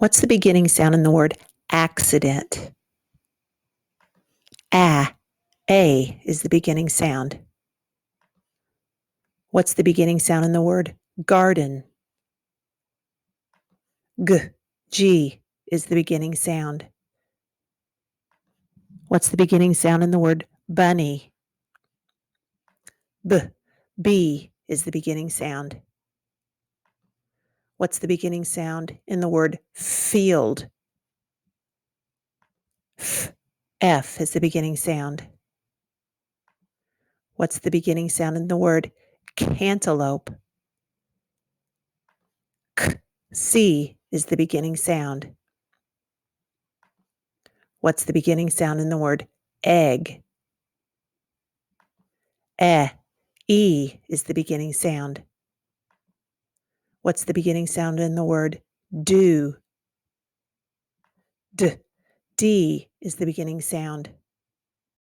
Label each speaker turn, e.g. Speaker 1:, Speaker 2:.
Speaker 1: What's the beginning sound in the word accident? A is the beginning sound. What's the beginning sound in the word garden? G is the beginning sound. What's the beginning sound in the word bunny? B is the beginning sound. What's the beginning sound in the word field? F is the beginning sound. What's the beginning sound in the word cantaloupe? C is the beginning sound. What's the beginning sound in the word egg? E is the beginning sound. What's the beginning sound in the word do? D is the beginning sound.